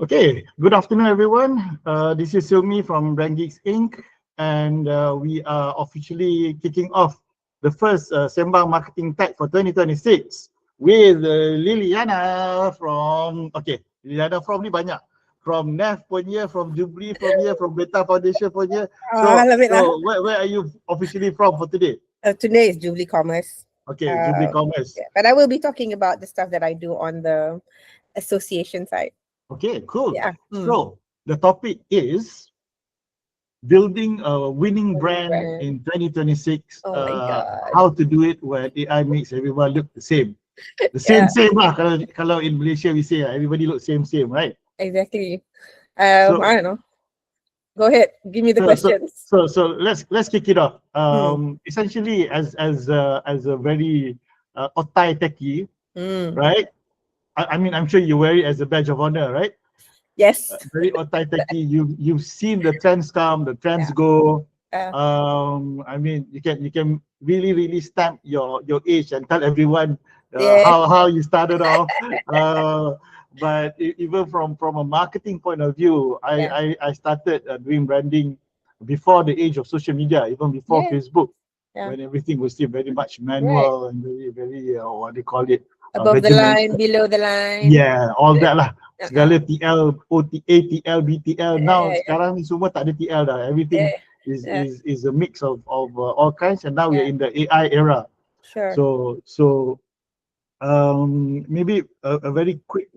Okay, good afternoon, everyone. This is Silmyi from Geeks Inc. And we are officially kicking off the first Sembang Marketing Tech for 2026 with Lilyana from, Lilyana from ni banyak. From NEF punya, from Joobli from here, from Beta Foundation punya. So where are you officially from for today? Today is Joobli Commerce. Okay, Joobli Commerce. Yeah, but I will be talking about the stuff that I do on the association side. Okay, cool. Yeah. So the topic is building a winning brand in 2026. Oh my God. How to do it when AI makes everyone look the same. The same lah. Kalau in Malaysia we say everybody look same, right? Exactly. So, I don't know. Go ahead. Give me the questions. So let's kick it off. Essentially, as a very otai techie, right? I mean, I'm sure you wear it as a badge of honor, right? Yes. Very authentically, you've seen the trends come, the trends go. I mean, you can really stamp your age and tell everyone how you started off. But even from a marketing point of view, I started doing branding before the age of social media, even before Facebook, when everything was still very much manual and very what do you call it? Above the line, below the line. Yeah, all that lah. Segala TL, OTA, TL, BTL. Now sekarang ni semua tak ada TL dah. Everything is a mix of all kinds, and now we're in the AI era. Sure. So maybe a very quick,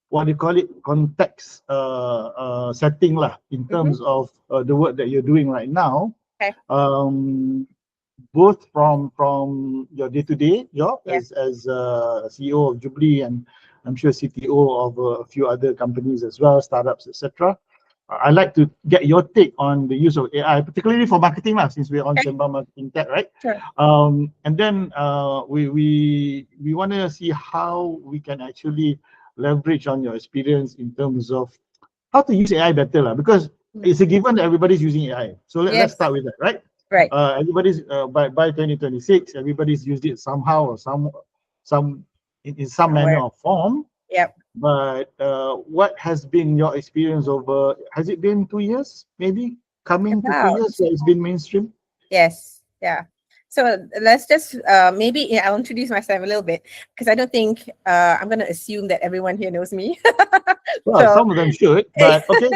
what do you call it, context setting lah in terms of the work that you're doing right now. Okay. Both from your day-to-day job as CEO of Joobli, and I'm sure CTO of a few other companies as well, startups, etc. I'd like to get your take on the use of AI, particularly for marketing lah, since we're on Sembang Marketing Tech, right? Sure. And then we want to see how we can actually leverage on your experience in terms of how to use AI better lah, because it's a given that everybody's using AI. So let's start with that, right? Right. Everybody's by 2026, everybody's used it somehow or some in some manner or form. Yep. But what has been your experience over? Has it been 2 years, maybe coming to 2 years where it's been mainstream? Yes. Yeah. So let's just maybe I'll introduce myself a little bit, because I don't think I'm going to assume that everyone here knows me. Well, some of them should, but okay,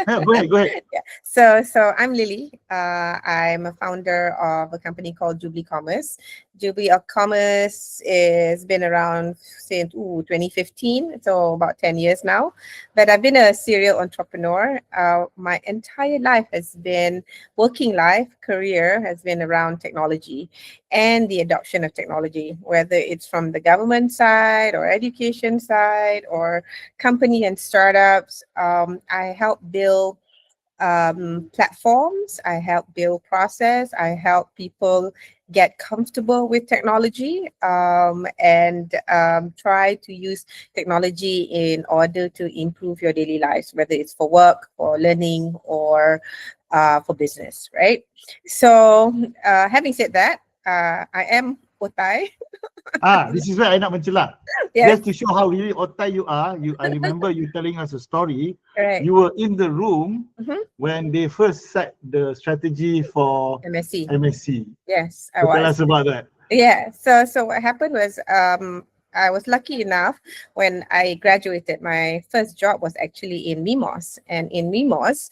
go ahead. Yeah. So I'm Lily. I'm a founder of a company called Joobli Commerce. Joobli Commerce has been around since 2015, so about 10 years now. But I've been a serial entrepreneur. My entire life has been, working life, career has been around technology and the adoption of technology, whether it's from the government side or education side or company and startups. I help build platforms, I help build process, I help people get comfortable with technology and try to use technology in order to improve your daily lives, whether it's for work, for learning, or for business, right? So having said that, I am otai. This is where I nak mencela. Yes. Just to show how really otai you are. I remember you telling us a story. Right. You were in the room when they first set the strategy for MSc. Yes, I so was. Tell us about that. Yeah. So what happened was I was lucky enough when I graduated. My first job was actually in MIMOS, and in MIMOS,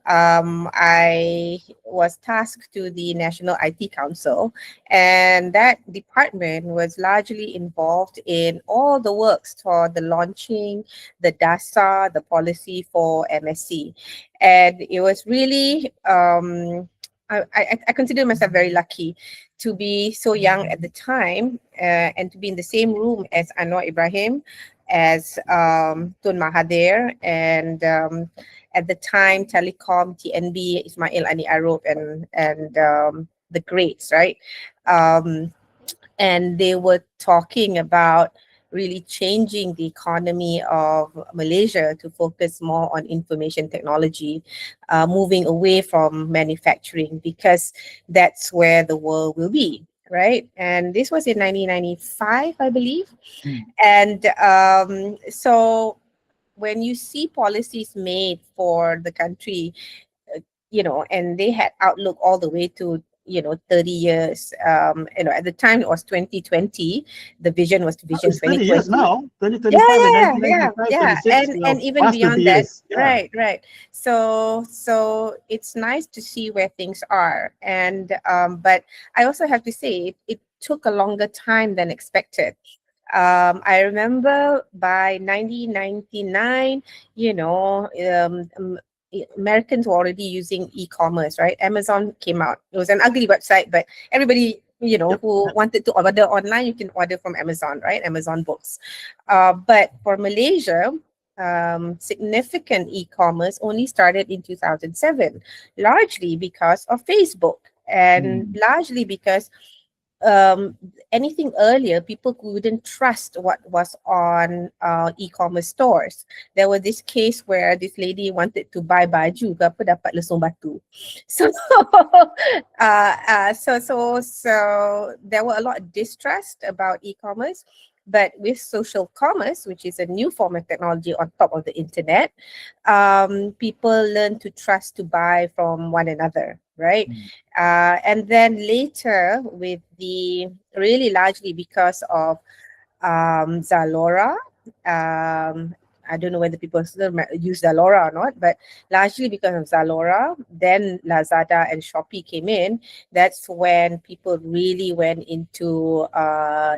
I was tasked to the National IT Council, and that department was largely involved in all the works for the launching, the DASA, the policy for MSc. And it was really, I consider myself very lucky to be so young at the time and to be in the same room as Anwar Ibrahim, as Tun Mahathir, and at the time Telecom, TNB, Ismail Ani Arop, and the greats, right? And they were talking about really changing the economy of Malaysia to focus more on information technology, moving away from manufacturing, because that's where the world will be, right? And this was in 1995, I believe. And so when you see policies made for the country, and they had outlook all the way to 30 years. At the time it was 2020. The vision was Vision It's 30 years 2020. now, Yeah, 2025 and yeah, yeah, 1995, yeah. 26, And even past 30 beyond that, years. Yeah. right. So it's nice to see where things are. And but I also have to say it took a longer time than expected. I remember by 1999, Americans were already using e-commerce, right? Amazon came out. It was an ugly website, but everybody, Yep. who wanted to order online, you can order from Amazon, right? Amazon Books. But for Malaysia, significant e-commerce only started in 2007, largely because of Facebook, and largely because um, anything earlier, people wouldn't trust what was on e-commerce stores. There was this case where this lady wanted to buy baju, ke apa dapat lesung batu. So, so there were a lot of distrust about e-commerce. But with social commerce, which is a new form of technology on top of the internet, people learn to trust to buy from one another, right? And then later, with the really largely because of Zalora, I don't know whether people still use Zalora or not, but largely because of Zalora, then Lazada and Shopee came in. That's when people really went into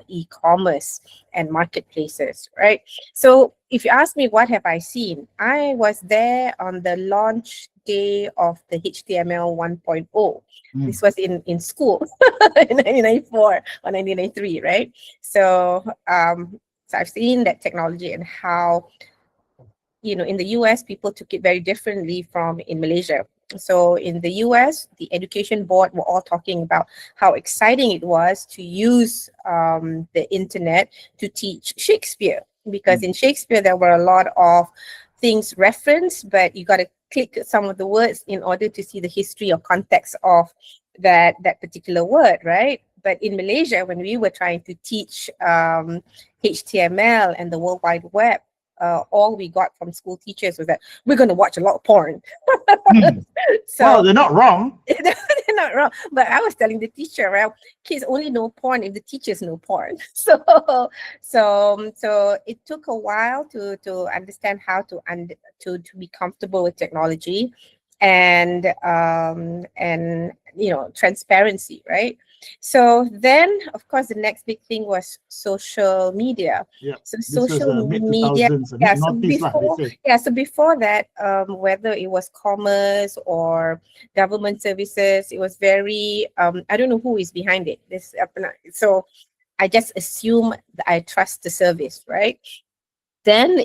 e-commerce and marketplaces, right? So if you ask me what have I seen, I was there on the launch day of the HTML 1.0. This was in school in 1994 or 1993, right? So so I've seen that technology and how, in the US, people took it very differently from in Malaysia. So in the US, the education board were all talking about how exciting it was to use the internet to teach Shakespeare, because in Shakespeare, there were a lot of things referenced, but you got to click some of the words in order to see the history or context of that particular word, right? But in Malaysia, when we were trying to teach HTML and the World Wide Web, all we got from school teachers was that we're going to watch a lot of porn. So well, they're not wrong. They're not wrong. But I was telling the teacher, well, kids only know porn if the teachers know porn. So it took a while to understand how to be comfortable with technology, and transparency, right? So then, of course, the next big thing was social media. Yeah. So This was social mid media, 2000s, yeah. So noughties lah, they before, say. so before that, whether it was commerce or government services, it was very I don't know who is behind it. So I just assume that I trust the service, right? Then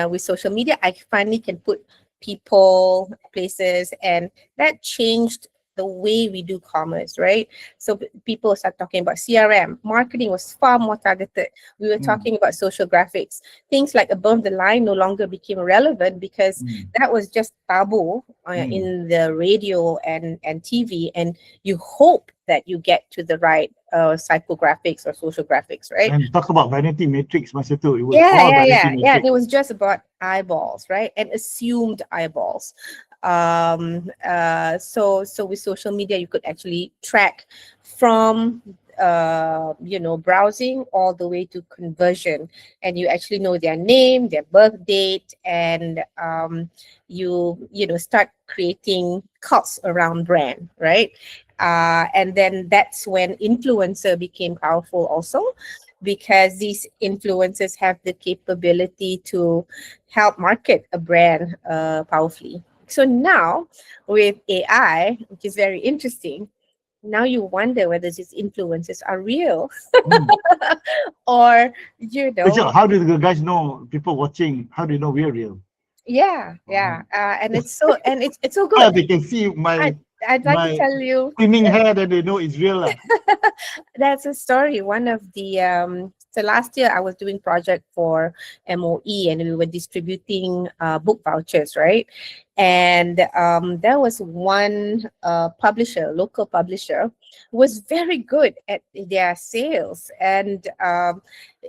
with social media, I finally can put people, places, and that changed the way we do commerce, right? So people start talking about CRM. Marketing was far more targeted. We were talking about social graphics. Things like above the line no longer became relevant because that was just taboo in the radio and TV, and you hope that you get to the right psychographics or social graphics, right? And talk about vanity matrix, masa tu. It was all vanity matrix. Yeah. It was just about eyeballs, right? And assumed eyeballs. So with social media, you could actually track from browsing all the way to conversion, and you actually know their name, their birth date, and you start creating cults around brand, right? And then that's when influencer became powerful also, because these influencers have the capability to help market a brand powerfully. So now with AI, which is very interesting, now you wonder whether these influencers are real or How do the guys know, people watching, how do you know we're real? And it's so Well, good. they can see I'd like to tell you, screaming hair, that they know it's real. That's a story. One of the so last year I was doing project for MOE and we were distributing book vouchers, right? And there was one publisher, local publisher, who was very good at their sales, and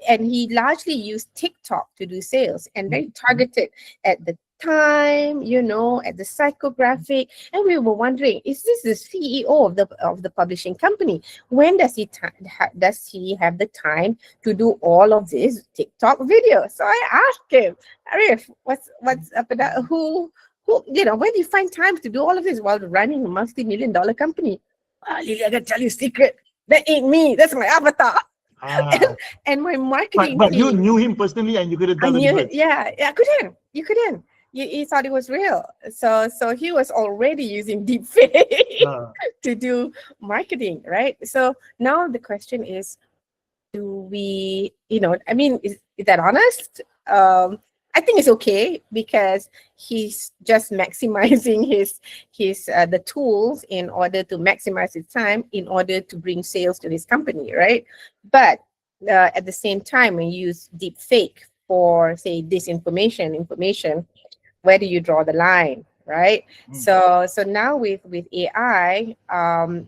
he largely used TikTok to do sales and very targeted at the time, at the psychographic. And we were wondering, is this the CEO of the publishing company? When does does he have the time to do all of this TikTok videos? So I asked him, Arif, what's up with that? Who where do you find time to do all of this while running a multi-million-dollar company? Lily, I gotta tell you a secret. That ain't me. That's my avatar. And my marketing but team. you knew him personally and you couldn't tell the difference. Yeah, I couldn't. You couldn't. He thought it was real. So he was already using deepfake to do marketing, right? So now the question is, do we, is that honest? I think it's okay because he's just maximizing his the tools in order to maximize his time in order to bring sales to his company, right? But at the same time, when you use deep fake for, say, information, where do you draw the line, right? So now with AI, a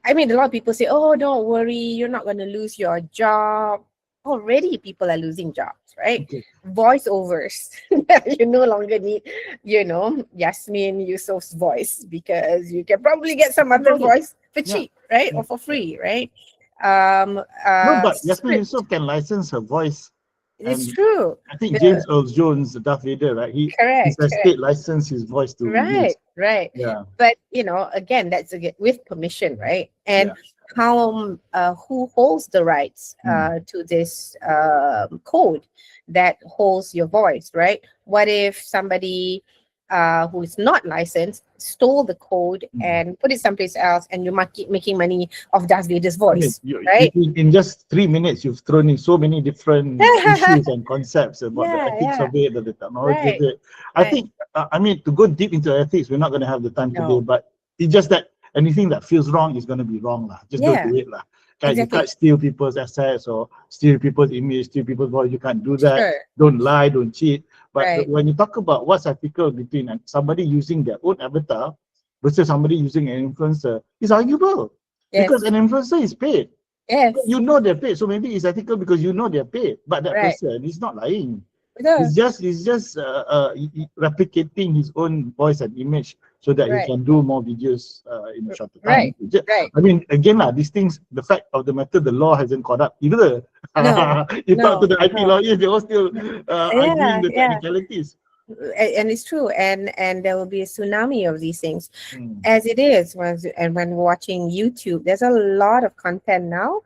lot of people say, oh, don't worry, you're not going to lose your job. Already people are losing jobs, right? Okay. Voiceovers. You no longer need, Yasmin Yusuf's voice because you can probably get some other voice for cheap, right? Or for free, right? No, but Yasmin Yusuf can license her voice. It's true. I think James Earl Jones, the Darth Vader, right? He state licensed his voice to use. Right. Yeah. But again, that's with permission, right? And how who holds the rights to this code that holds your voice, right? What if somebody who is not licensed stole the code and put it someplace else, and you're making money off Darth Vader's voice, right? In just 3 minutes, you've thrown in so many different issues and concepts about the ethics of it, the technology of it. I think, to go deep into ethics, we're not going to have the time today, but it's just that anything that feels wrong is going to be wrong. Just don't do it. You can't steal people's assets or steal people's image, steal people's voice. You can't do that. Don't lie, don't cheat. But when you talk about what's ethical between somebody using their own avatar versus somebody using an influencer, it's arguable. Because an influencer is paid. You know they're paid. So maybe it's ethical because you know they're paid. But that person is not lying. He's just replicating his own voice and image so that he can do more videos in a shorter time. Again, these things, the fact of the matter, the law hasn't caught up either. You talk to the IT lawyers, they're all still arguing the technicalities. And it's true, and there will be a tsunami of these things, as it is. When watching YouTube, there's a lot of content now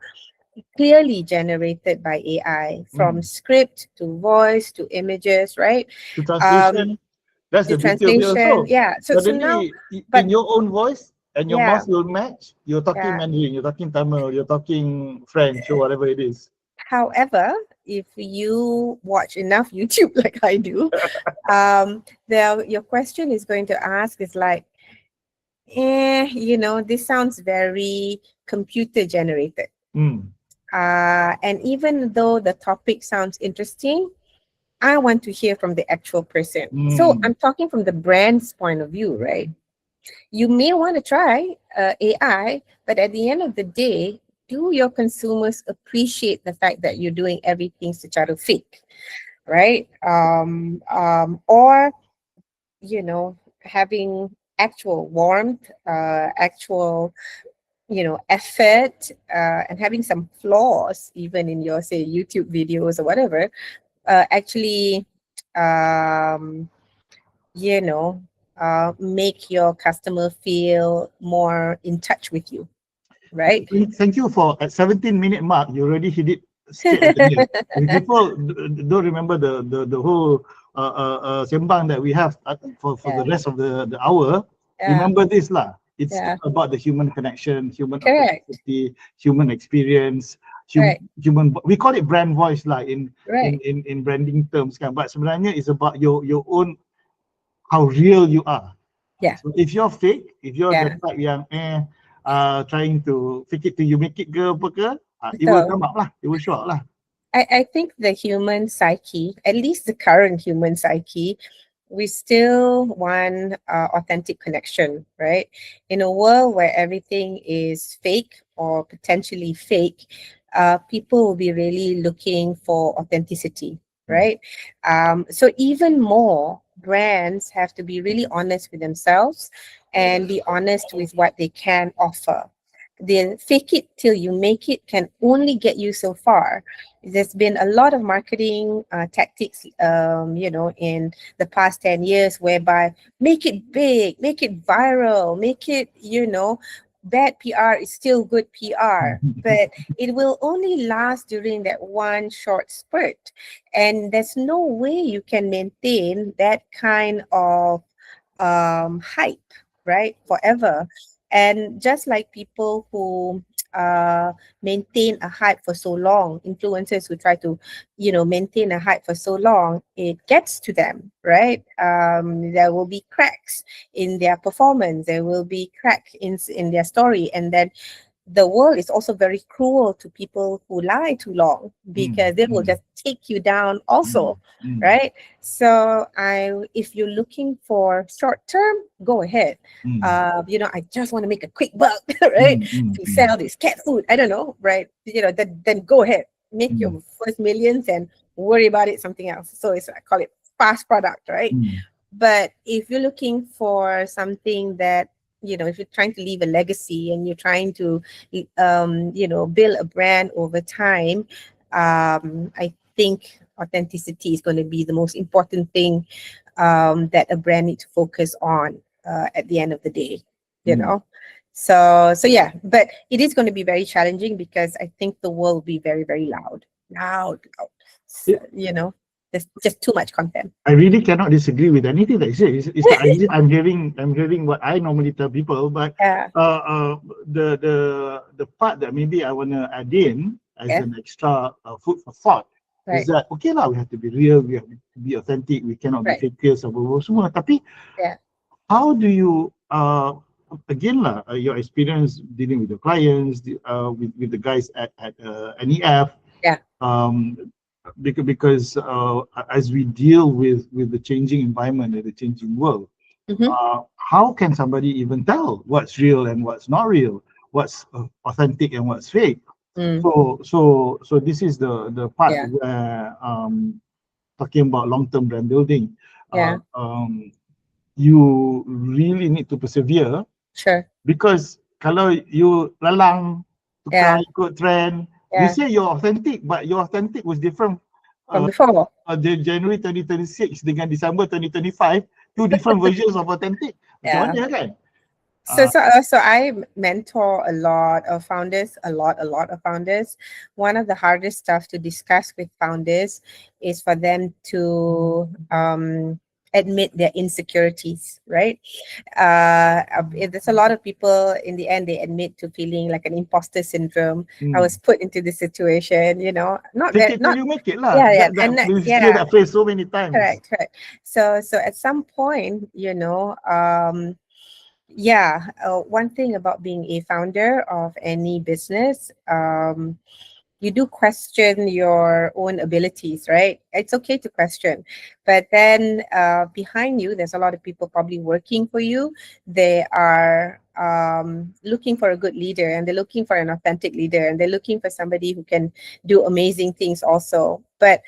clearly generated by AI, from script to voice to images, right? To translation. That's the translation. Also. So now, in your own voice and your mouth will match. You're talking Mandarin, you're talking Tamil, you're talking French or whatever it is. However, if you watch enough YouTube like I do, your question is going to ask is like, this sounds very computer generated. And even though the topic sounds interesting, I want to hear from the actual person. So I'm talking from the brand's point of view, right? You may want to try AI, but at the end of the day, do your consumers appreciate the fact that you're doing everything secara fake, right? Or, having actual warmth, actual effort, and having some flaws even in your, say, YouTube videos or whatever, actually make your customer feel more in touch with you, right? Thank you for at 17-minute mark, you already hit it straight at the nail. If people don't remember the whole Sembang that we have for the rest of the hour, remember this lah. It's about the human connection, human authenticity, human experience, human. We call it brand voice lah in branding terms, kan. But sebenarnya it's about your own, how real you are. So if you're fake, if you're the type yang trying to fake it till you make it ke apa ke, it will So come up lah, it will show up lah. I think the human psyche, at least the current human psyche, we still want authentic connection, right? In a world where everything is fake or potentially fake, people will be really looking for authenticity, right? So even more, brands have to be really honest with themselves and be honest with what they can offer. The fake it till you make it can only get you so far. There's been a lot of marketing tactics, in the past 10 years whereby make it big, make it viral, make it, bad PR is still good PR, but it will only last during that one short spurt. And there's no way you can maintain that kind of hype, right, forever. And just like people who maintain a hype for so long, influencers who try to, maintain a hype for so long, it gets to them, right? There will be cracks in their performance. There will be crack in their story, and then the world is also very cruel to people who lie too long because they will just take you down also, right? So if you're looking for short term, go ahead. I just want to make a quick buck, right? To sell this cat food, I don't know, right? Then go ahead, make your first millions and worry about it something else. So I call it fast product, right? But if you're looking for something that, if you're trying to leave a legacy and you're trying to, build a brand over time, I think authenticity is going to be the most important thing that a brand needs to focus on at the end of the day, you know. So yeah, but it is going to be very challenging because I think the world will be very, very loud. So, there's just too much content. I really cannot disagree with anything that you say. It's like I'm hearing what I normally tell people, but the part that maybe I want to add in as an extra food for thought is that okay lah, we have to be real, we have to be authentic, we cannot be fakers or semua. Tapi how do you again lah, your experience dealing with your clients, with the guys at NEF, because as we deal with the changing environment and the changing world, how can somebody even tell what's real and what's not real, what's authentic and what's fake? So this is the part where talking about long-term brand building, you really need to persevere. Sure. Because kalau you lalang tukar ikut trend, you say you're authentic, but your authentic was different from before. The January 2026 dengan December 2025, two different versions of authentic. Macam mana kan? So I mentor a lot of founders, a lot of founders. One of the hardest stuff to discuss with founders is for them to admit their insecurities, right? There's a lot of people in the end, they admit to feeling like an imposter syndrome. I was put into this situation, not Take that, it not till you make it lah. We hear that phrase so many times. Correct. So at some point, one thing about being a founder of any business, you do question your own abilities, right? It's okay to question, but then behind you, there's a lot of people probably working for you. They are looking for a good leader, and they're looking for an authentic leader, and they're looking for somebody who can do amazing things also. But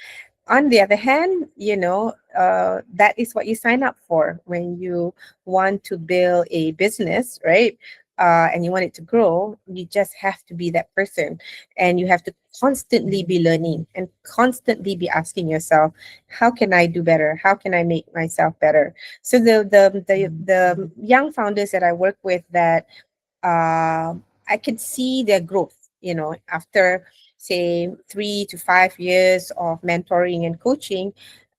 on the other hand, that is what you sign up for when you want to build a business, right? And you want it to grow. You just have to be that person, and you have to constantly be learning and constantly be asking yourself, how can I do better? How can I make myself better? So the young founders that I work with, that I can see their growth, after say 3 to 5 years of mentoring and coaching,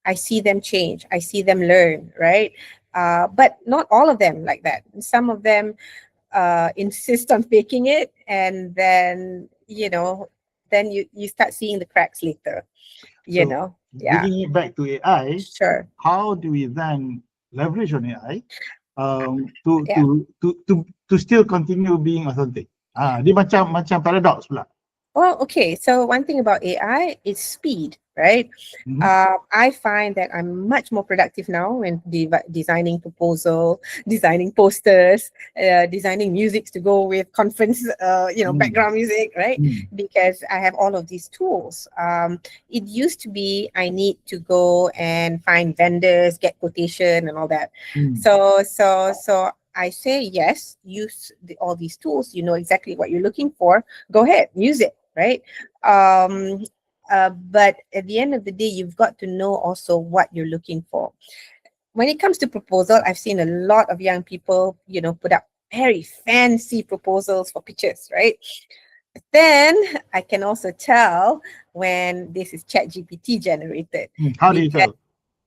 I see them change. I see them learn, right? But not all of them like that. Some of them insist on faking it, and then then you start seeing the cracks later. Bringing it back to AI, Sure. how do we then leverage on AI Yeah. To still continue being authentic. Dia macam paradox pula. Well, okay. So one thing about AI is speed, right? I find that I'm much more productive now when designing proposal, designing posters, designing music to go with conference, background music, right? Because I have all of these tools. It used to be I need to go and find vendors, get quotation, and all that. So I say yes, use all these tools. You know exactly what you're looking for. Go ahead, use it, right? But at the end of the day, you've got to know also what you're looking for. When it comes to proposal, I've seen a lot of young people, put up very fancy proposals for pictures, right? Then I can also tell when this is ChatGPT generated. How do you tell?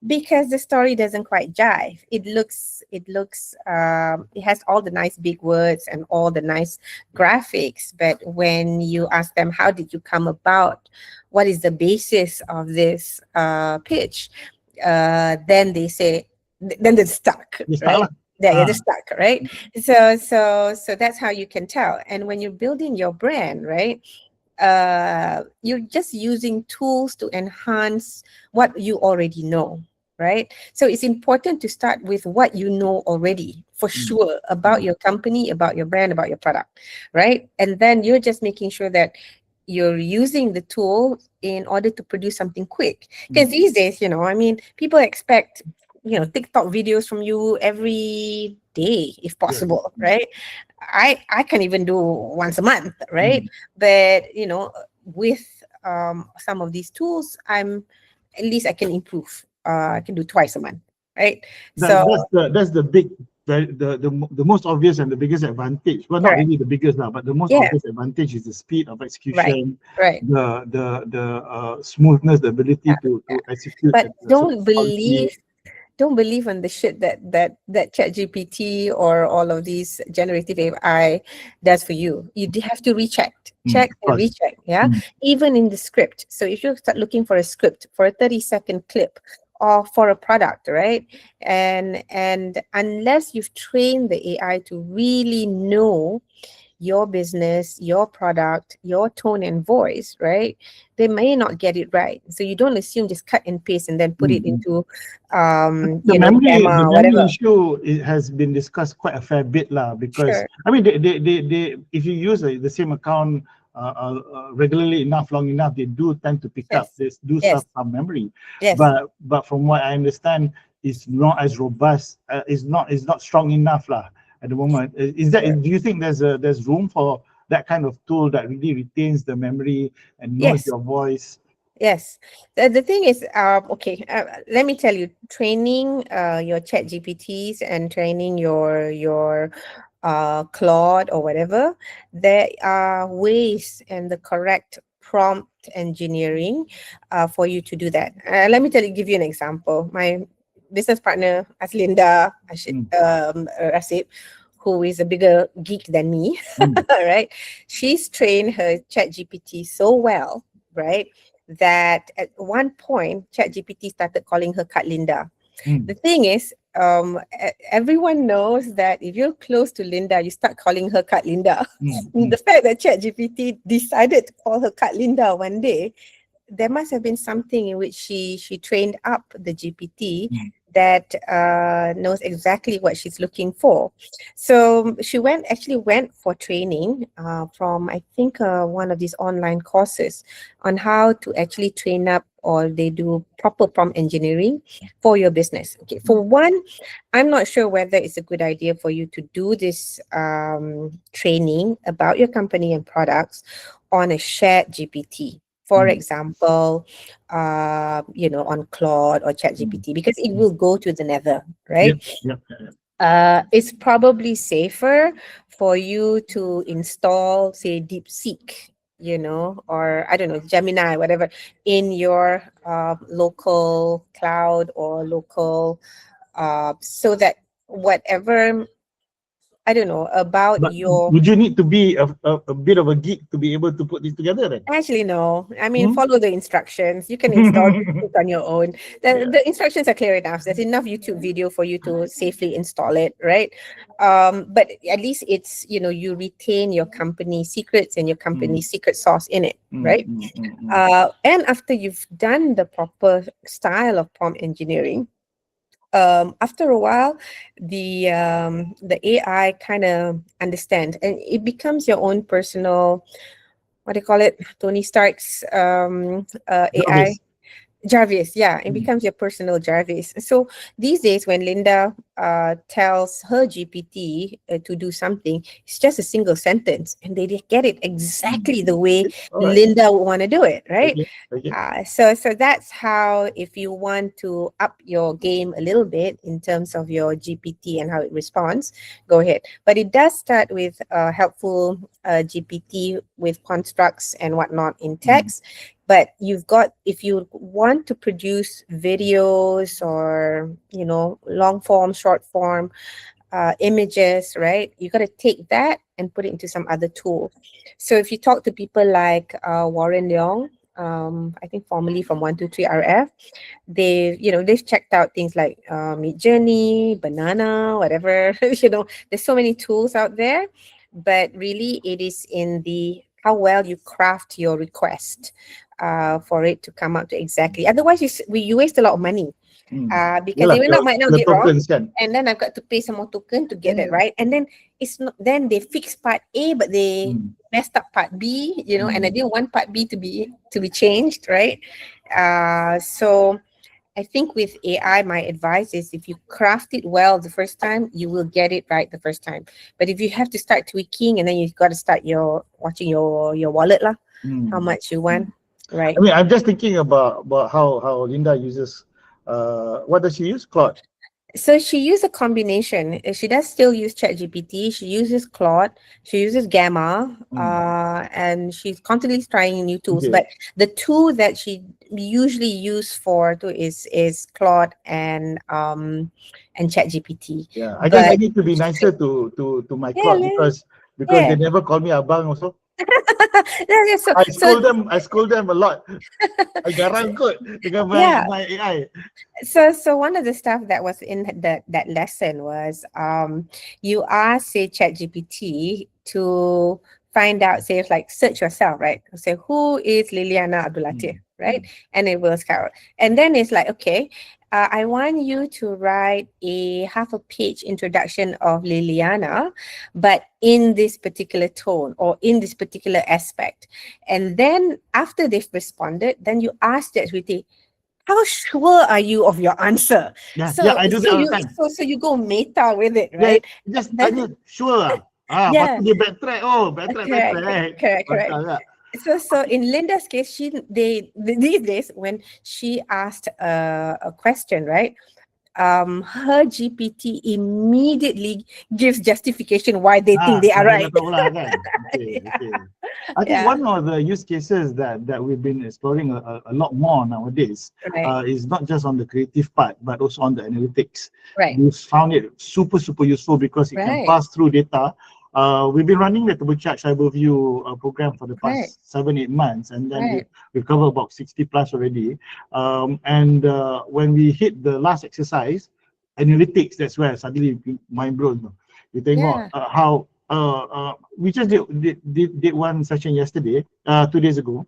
Because the story doesn't quite jive. It has all the nice big words and all the nice graphics, but when you ask them, how did you come about, what is the basis of this pitch, then they say, then they're stuck, right? They're stuck, right? So that's how you can tell. And when you're building your brand, right, you're just using tools to enhance what you already know, right? So it's important to start with what you know already for sure about your company, about your brand, about your product, right? And then you're just making sure that you're using the tool in order to produce something quick. Because these days, people expect, TikTok videos from you every day, if possible, right? I can even do once a month, right? But with some of these tools, at least I can improve. I can do twice a month, right? That's the big, the most obvious and the biggest advantage. Well, not really the biggest now, but the most obvious advantage is the speed of execution, the smoothness, the ability to execute. But don't believe on the shit that ChatGPT or all of these generative AI does for you. You have to check and recheck. Yeah, even in the script. So if you start looking for a script for a 30-second clip or for a product, right, and unless you've trained the AI to really know your business, your product, your tone and voice, right, they may not get it right. So you don't assume just cut and paste and then put it into the memory issue, it has been discussed quite a fair bit lah, because I mean they if you use the same account regularly enough, long enough, they do tend to pick up this stuff from memory. But from what I understand, it's not as robust, it's not strong enough lah at the moment. Do you think there's room for that kind of tool that really retains the memory and knows your voice? Yes. The thing is, let me tell you, training your chat GPTs and training your Claude or whatever, there are ways and the correct prompt engineering for you to do that. Let me give you an example. My business partner, Aslinda Rasib, who is a bigger geek than me, right? She's trained her chat GPT so well, right, that at one point ChatGPT started calling her Kat Linda. The thing is, everyone knows that if you're close to Linda, you start calling her Kat Linda. The fact that ChatGPT decided to call her Kat Linda one day, there must have been something in which she trained up the GPT that knows exactly what she's looking for. So she actually went for training from, I think, one of these online courses on how to actually train up, or they do proper prompt engineering for your business. Okay, for one, I'm not sure whether it's a good idea for you to do this training about your company and products on a shared GPT. For example, on Claude or ChatGPT, because it will go to the nether, right? It's probably safer for you to install, say, DeepSeek, or I don't know, Gemini, whatever, in your local cloud or local, so that whatever I don't know, about But your. would you need to be a bit of a geek to be able to put this together then? Actually, no. I mean, Hmm? follow the instructions. You can install it on your own. The Yeah. the instructions are clear enough. There's enough YouTube video for you to safely install it, right? But at least it's, you retain your company secrets and your company Mm, secret sauce in it, mm, right? mm, mm, mm. And after you've done the proper style of prompt engineering, after a while, the AI kind of understand, and it becomes your own personal, what do you call it? Tony Stark's AI. Jarvis. Jarvis, yeah, it Mm, becomes your personal Jarvis. So these days, when Linda tells her GPT to do something, it's just a single sentence, and they get it mm. exactly the way All right. Linda would want to do it, right? Okay. Okay. So that's how, if you want to up your game a little bit in terms of your GPT and how it responds, go ahead. But it does start with helpful GPT with constructs and whatnot in Mm, text. But if you want to produce videos or, long form, short form, images, right? You got to take that and put it into some other tool. So if you talk to people like Warren Leong, I think formerly from 123RF, they've checked out things like Mid Journey, Banana, whatever. There's so many tools out there, but really it is in the how well you craft your request for it to come out to exactly. Otherwise, you waste a lot of money mm. because Yalah, they might not the get wrong, tokens kan. and then I've got to pay some more token to get Yeah, it yeah. right, and then it's not. Then they fix part A, but they Mm, messed up part B. And I mm, didn't want part B to be changed, right? So I think with AI, my advice is if you craft it well the first time, you will get it right the first time. But if you have to start tweaking, and then you've got to start watching your wallet lah, how mm. much you want, I right? mean, I'm just thinking about how Linda uses. What does she use? Claude. So she used a combination. She does still use ChatGPT. She uses Claude. She uses Gamma, Mm. and she's constantly trying new tools. Okay. But the tool that she usually use for to is Claude and ChatGPT. Yeah. I guess I But need to be nicer to my yeah, Claude because yeah. they never call me abang also. Yeah, so I scold them a lot. I garang kot dengan yeah. my AI. So one of the stuff that was in that lesson was you ask, say, ChatGPT to find out, say, it's like search yourself, right? Say, who is Lilyana Abdul Latif, Mm, right? mm, And it will scout. And then it's like, okay, I want you to write a half a page introduction of Lilyana, but in this particular tone or in this particular aspect. And then after they've responded, then you ask ChatGPT, how sure are you of your answer? yeah, So I do so that all the you time. so you go meta with it, Yeah, right? just Then tanya sure lah. Lepas yeah, tu dia backtrack. Oh, backtrack. correct. Betul tak? So in Linda's case, these days when she asked a question, right? Her GPT immediately gives justification why they think they are Sampai dah right. tahu lah kan. Okay, Yeah, okay. I think yeah, one of the use cases that we've been exploring a lot more nowadays right, is not just on the creative part, but also on the analytics. right, We found it super useful because it can right, pass through data. We've been running the turbocharge cyberview program for the right, past 7-8 months, and then right, we've covered about 60 plus already. And when we hit the last exercise, analytics, that's where suddenly mind blown. You tengok yeah, how we just did one session yesterday, 2 days ago.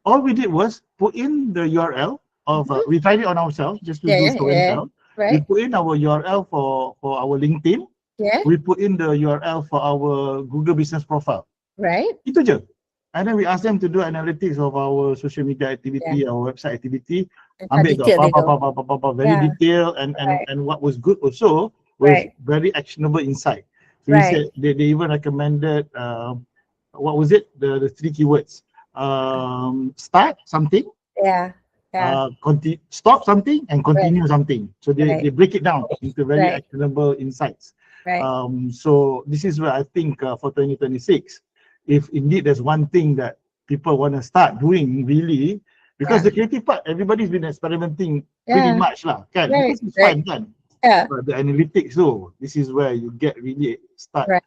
All we did was put in the URL of mhm, we tried it on ourselves just to do yeah, show and yeah, tell. We right, put in our URL for our LinkedIn. yeah, We put in the URL for our Google Business Profile. right, Itu je. And then we ask them to do analytics of our social media yeah. activity, our website activity. And how Ambil detailed they go. very Yeah, detailed, and what was good also was right, very actionable insight. So you right, said they even recommended what was it? The three keywords. Start something, yeah, yeah, stop something, and right, continue something. So they right, break it down into very right, actionable insights. right, So this is where I think for 2026, if indeed there's one thing that people want to start doing really, because yeah, the creative part, everybody's been experimenting pretty yeah, much lah, kan? right, Because it's right. fun, kan? Yeah. But the analytics though, this is where you get really start Right.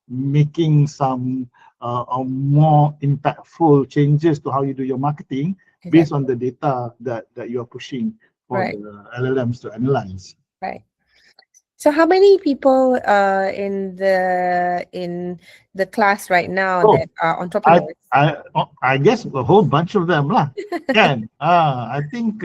making some more impactful changes to how you do your marketing based on Exactly. the data that you are pushing for Right. the LLMs to analyze. Right. So how many people in the class right now So that are I entrepreneurs? I guess a whole bunch of them lah. Can I think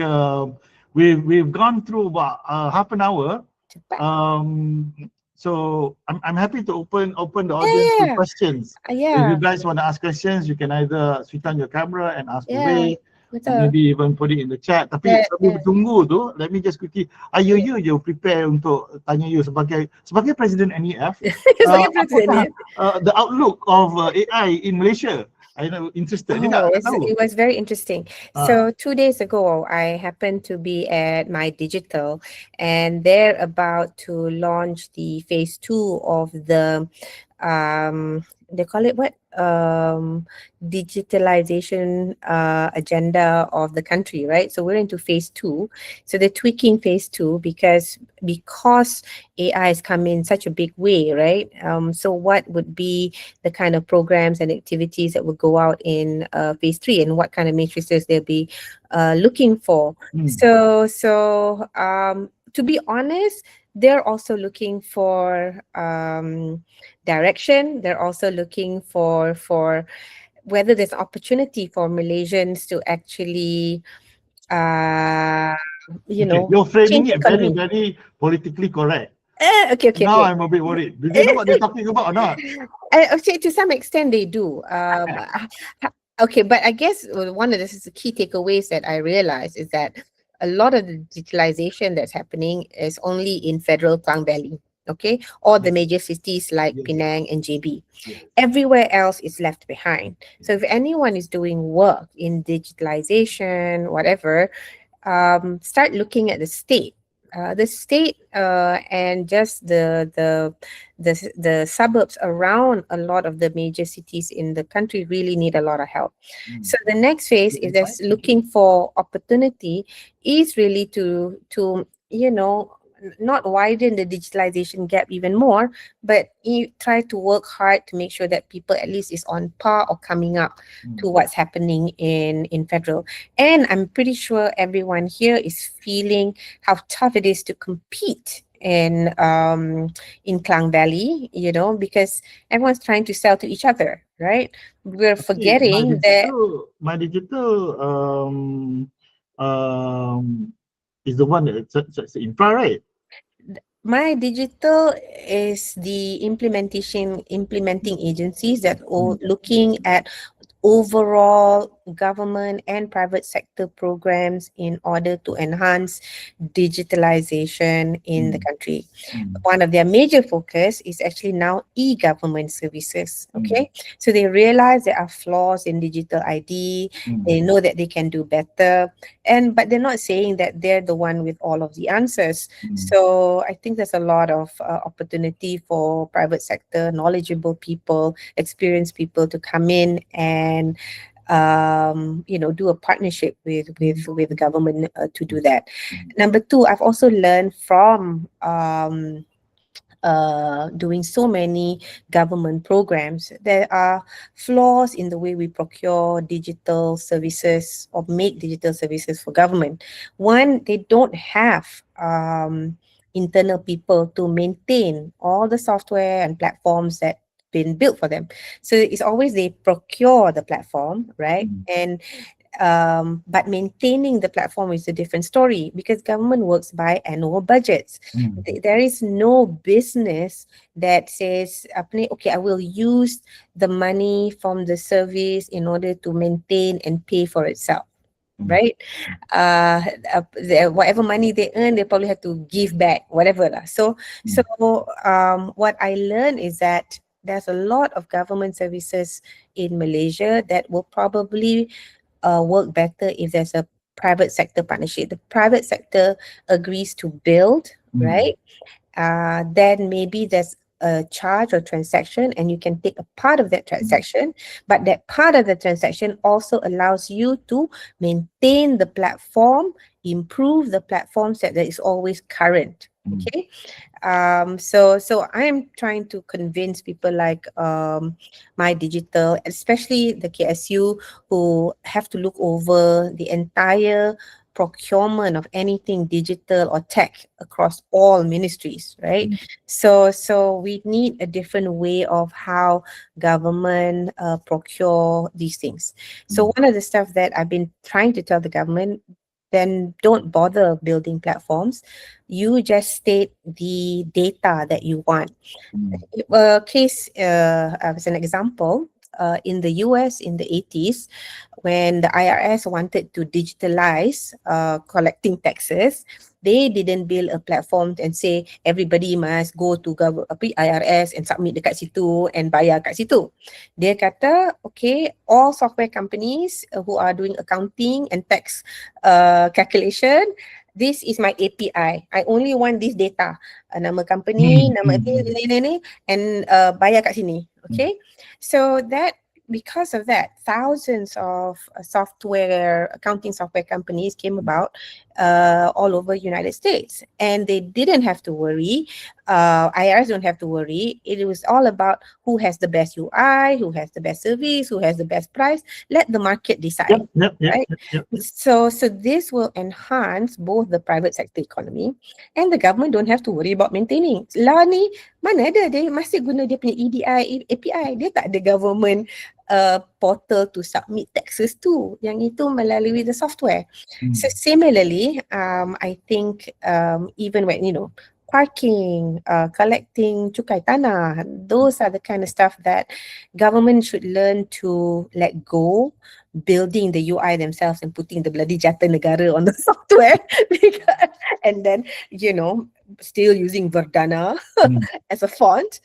we've gone through about half an hour. Cepat. Um, so I'm happy to open the audience to Yeah, questions. yeah, If you yeah, guys want to ask questions, you can either switch on your camera and ask yeah. away, or Betul. maybe even put it in the chat. Tapi Yeah, sambil yeah, bertunggu tu, let me just quickly, yeah. you prepare untuk tanya you sebagai Presiden NEF, Sebagai presiden apakah ya. the outlook of AI in Malaysia? I know interested juga Oh, nak tahu. it was very interesting. Ah, So 2 days ago, I happened to be at my digital, and they're about to launch the phase two of the they call it what? Digitalization agenda of the country, right? So we're into phase two. So they're tweaking phase two because AI has come in such a big way, right? So what would be the kind of programs and activities that will go out in phase three, and what kind of matrices they'll be looking for. hmm. So to be honest, they're also looking for direction. They're also looking for whether there's opportunity for Malaysians to actually uh, Okay, you're change framing it very, economy. very politically correct. Okay, okay, Now okay. I'm a bit worried. Do they know what they're talking about or not? Actually, to some extent, they do. Okay, but I guess one of this is the key takeaways that I realized is that a lot of the digitalization that's happening is only in Federal Klang Valley, okay, or the Yes, major cities like yes, Penang and JB. yes. Everywhere else is left behind. So if anyone is doing work in digitalization, whatever, start looking at the state. And just the suburbs around a lot of the major cities in the country really need a lot of help. Hmm. So the next phase is that's looking for opportunity is really to not widen the digitalization gap even more, but you try to work hard to make sure that people at least is on par or coming up to what's happening in federal. And I'm pretty sure everyone here is feeling how tough it is to compete in Klang Valley, because everyone's trying to sell to each other, right? We're Okay, forgetting that my digital um is the one that's infra, right? my digital is the implementing agencies that are Hmm. looking at overall government and private sector programs in order to enhance digitalization in the Hmm. country. Hmm. One of their major focus is actually now e-government services. Hmm. Okay, so they realize there are flaws in digital ID. Hmm. They know that they can do better, but they're not saying that they're the one with all of the answers. Hmm. So I think there's a lot of opportunity for private sector, knowledgeable people, experienced people to come in and do a partnership with the government to do that. Number two, I've also learned from doing so many government programs. There are flaws in the way we procure digital services or make digital services for government. One, they don't have internal people to maintain all the software and platforms that been built for them. So it's always they procure the platform, right? Hmm. And but maintaining the platform is a different story because government works by annual budgets. Hmm. There is no business that says, okay, I will use the money from the service in order to maintain and pay for itself. Hmm. Right? Whatever money they earn, they probably have to give back, whatever lah. So what I learned is that there's a lot of government services in Malaysia that will probably work better if there's a private sector partnership. The private sector agrees to build, Hmm. right? Then maybe there's a charge or transaction, and you can take a part of that transaction, but that part of the transaction also allows you to maintain the platform, improve the platform so that is always current. Okay. So I'm trying to convince people like My Digital, especially the KSU, who have to look over the entire procurement of anything digital or tech across all ministries, right? So we need a different way of how government procure these things. So one of the stuff that I've been trying to tell the government, then don't bother building platforms. You just state the data that you want. Case as an example, in the US in the 80s, when the IRS wanted to digitalize collecting taxes, they didn't build a platform and say everybody must go to IRS and submit dekat situ and bayar kat situ. Dia kata, okay, all software companies who are doing accounting and tax calculation, this is my API. I only want this data. Nama company, nama ni, and bayar kat sini. Okay. So that, because of that, thousands of accounting software companies came about all over United States, and they didn't have to worry. IRS don't have to worry. It was all about who has the best UI, who has the best service, who has the best price. Let the market decide. Right? So this will enhance both the private sector economy, and the government don't have to worry about maintaining. Lah ni, mana ada dia masih guna dia punya EDI, API. Dia tak ada government portal to submit taxes to. Yang itu melalui the software. So similarly, I think even when, parking, collecting cukai tanah, those are the kind of stuff that government should learn to let go, building the UI themselves and putting the bloody jata negara on the software, and then, still using Verdana as a font.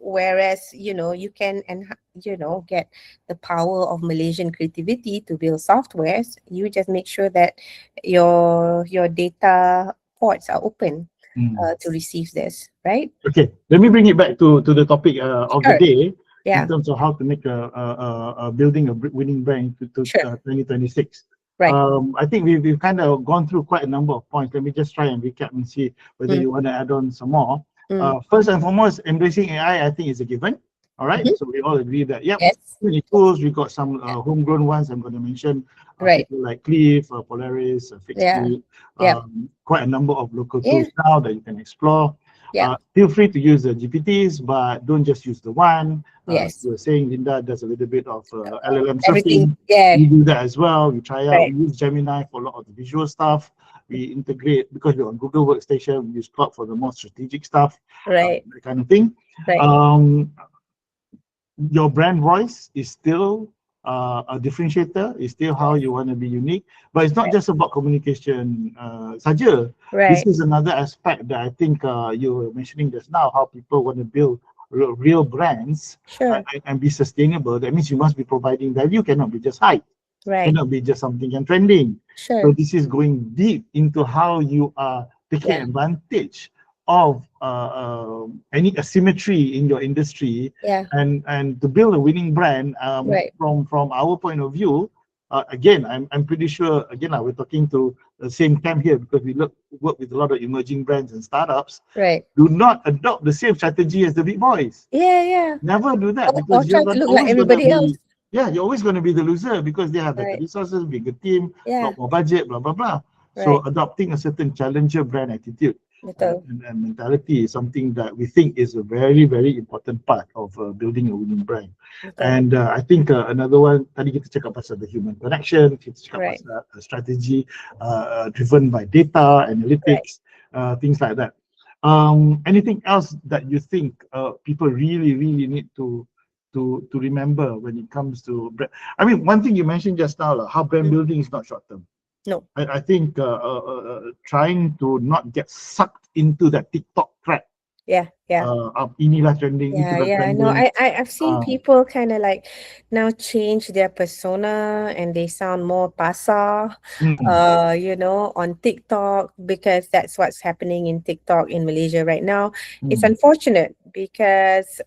Whereas, you can, get the power of Malaysian creativity to build softwares. You just make sure that your data ports are open to receive this, right? Okay, let me bring it back to the topic of the day. Yeah. In terms of how to make a building a winning brand to 2026. Right. I think we've kind of gone through quite a number of points. Let me just try and recap and see whether you want to add on some more. First and foremost, embracing AI, I think, is a given. All right, so we all agree that, many tools. We got some homegrown ones. I'm going to mention people like Cliff, Polaris, Fixed, quite a number of local tools now that you can explore. Feel free to use the GPTs, but don't just use the one. You were saying Linda does a little bit of LLM surfing. We do that as well. We try out, we use Gemini for a lot of the visual stuff. We integrate, because we're on Google Workstation, we use Cloud for the more strategic stuff, that kind of thing. Your brand voice is still a differentiator, is still how you want to be unique, but it's not just about communication saja. This is another aspect that I think you were mentioning just now, how people want to build real brands and be sustainable. That means you must be providing value, cannot be just hype, cannot be just something and trending. So this is going deep into how you are taking advantage of any asymmetry in your industry, and to build a winning brand. From our point of view, again, I'm pretty sure, again, we're talking to the same camp here, because we work with a lot of emerging brands and startups. Do not adopt the same strategy as the big boys. Never do that, because you're try to look like everybody else. You're always going to be the loser, because they have better resources, bigger team, lot more budget, blah blah blah. So adopting a certain challenger brand attitude and mentality is something that we think is a very, very important part of building a winning brand. And I think another one, tadi kita cakap pasal the human connection, kita cakap pasal strategy driven by data, analytics, things like that. Anything else that you think people really, really need to remember when it comes to brand? I mean, one thing you mentioned just now, how brand building is not short term. I think trying to not get sucked into that TikTok trap. Yeah. Inilah trending, Yeah, itulah yeah. No, trending. I've seen Uh, people kind of like now change their persona and they sound more pasar, mm, on TikTok, because that's what's happening in TikTok in Malaysia right now. It's mm, unfortunate because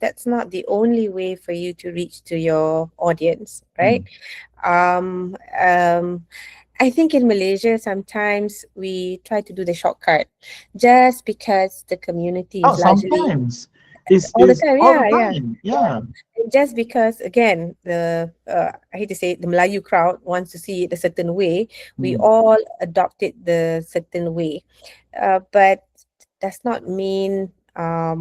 that's not the only way for you to reach to your audience, right? mm. Um, um, I think in Malaysia sometimes we try to do the shortcut just because the community Oh, is largely sometimes is all the is time. all the Yeah, yeah, time. yeah. Yeah. And just because again I hate to say it, the Melayu crowd wants to see it a certain way, we Mm, all adopt it the certain way. But does not mean I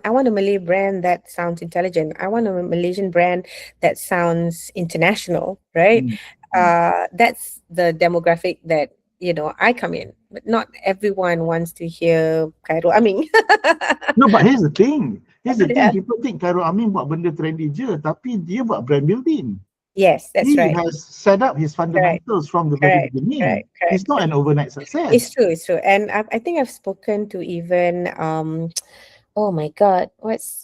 want a Malay brand that sounds intelligent. I want a Malaysian brand that sounds international, right? mm, mm. That's the demographic that I come in, but not everyone wants to hear Khairul Aming. No, but here's the thing. Here's the thing. Yeah. People think Khairul Amin buat benda trendy je, tapi dia buat brand building. Yes, that's He right. has set up his Correct. fundamentals from the very Correct. beginning. Correct. Correct. He's not an overnight It's success. true. It's true. And I think I've spoken to even oh my God, what's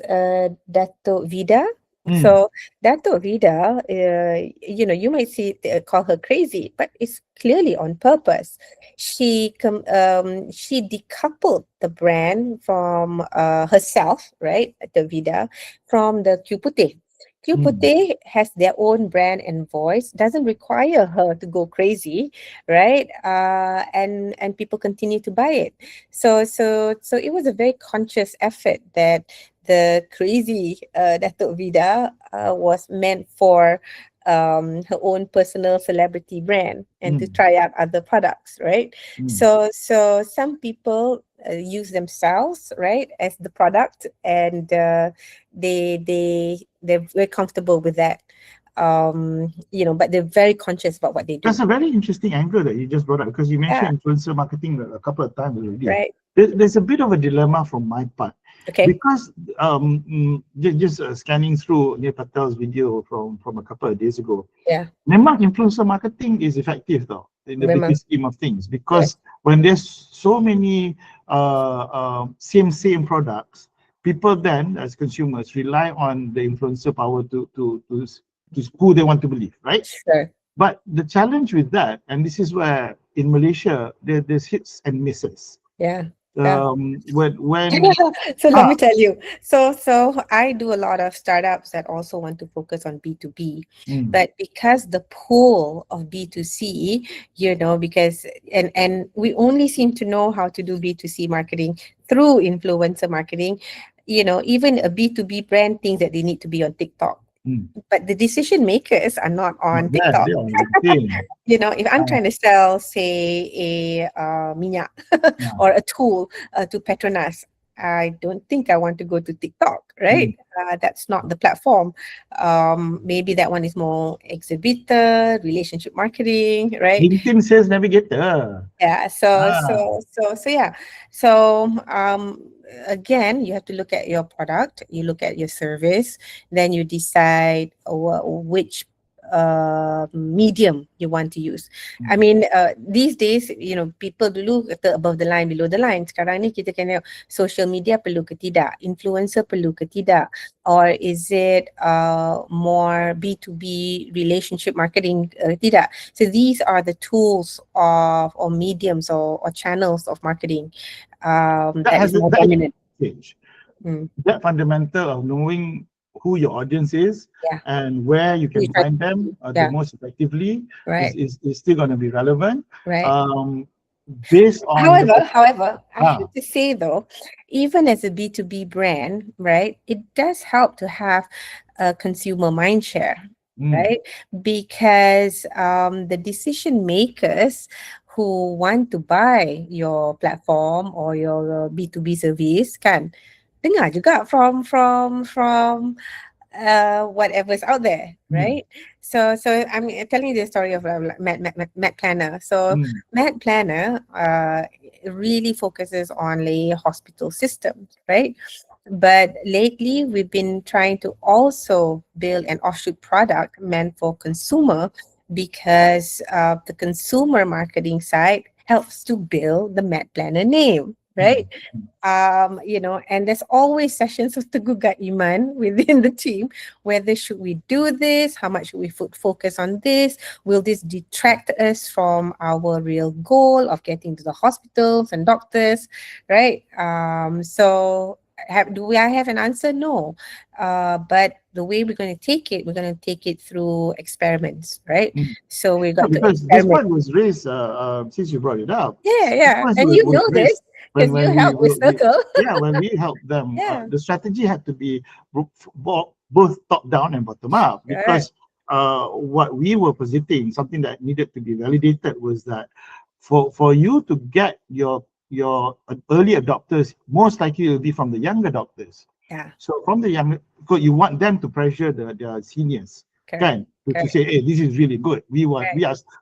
Dato Vida? Mm, So Dato Vida, you might call her crazy, but it's clearly on purpose. She decoupled the brand from herself, right? Dato Vida, from the Q Putih. Q mm, Putih has their own brand and voice, doesn't require her to go crazy, right? And people continue to buy it. So it was a very conscious effort that the crazy Datuk Vida was meant for her own personal celebrity brand and to mm, try out other products, right? mm. So some people use themselves, right, as the product, and they're very comfortable with that. But they're very conscious about what they That's do. a very interesting angle that you just brought up because you Yeah, mentioned influencer marketing a couple of times already. right. There's a bit of a dilemma from my part Okay. because just scanning through Neil Patel's video from a couple of days ago, Yeah, memang influencer marketing is effective though in the bigger memang. scheme of things Yes. because when there's so many same products, people then as consumers rely on the influencer power to who they want to believe, right? Sure. But the challenge with that, and this is where in Malaysia there's hits and misses. Yeah. Yeah. When So let ah me tell you. So I do a lot of startups that also want to focus on B2B. mm, But because the pool of B2C, because and we only seem to know how to do B2C marketing through influencer marketing, even a B2B brand thinks that they need to be on TikTok. mm, But the decision makers are not not on that TikTok. they're on LinkedIn. If I'm Ah, trying to sell, say, a minyak ah, or a tool to Petronas, I don't think I want to go to TikTok, mm. right? That's not the platform. Maybe that one is more exhibitor, relationship marketing, right? LinkedIn Sales Navigator. Yeah. So Ah, so so so yeah. So again, you have to look at your product, you look at your service, then you decide which medium you want to use. I mm. mean, these days, people dulu kata above the line, below the line. Sekarang ni kita kena social media perlu ke tidak, influencer perlu ke tidak, or is it more B2B relationship marketing tidak. So these are the tools of or mediums or channels of marketing That that has is more that dominant. change. Mm, That fundamental of knowing who your audience is yeah. and where you We can try find to, them the yeah, most effectively right, is still going to be relevant. right. Um, based on the However, I ah, have to say though, even as a B2B brand, right, it does help to have a consumer mind share, mm, right? Because the decision makers who want to buy your platform or your B2B service kan dengar juga from whatever's out there, mm, right? So I'm telling you the story of Matt Planner. So mm, Matt Planner really focuses on the hospital systems, right? But lately, we've been trying to also build an offshoot product meant for consumer because the consumer marketing side helps to build the Matt Planner name, right? And there's always sessions of Tegugat Iman within the team. Whether should we do this? How much should we focus on this? Will this detract us from our real goal of getting to the hospitals and doctors, right? Do I have an answer? No. But the way we're going to take it through experiments, right? So we got to because this experiment. point was raised since you brought it up. Yeah. And you know this because you helped with Circle. When we helped them, Yeah. the strategy had to be both top down and bottom up, because what we were positing, something that needed to be validated, was that for you to get your early adopters, most likely it will be from the younger doctors. Yeah. So from the younger, because you want them to pressure their seniors, Correct. to say, hey, this is really good. We are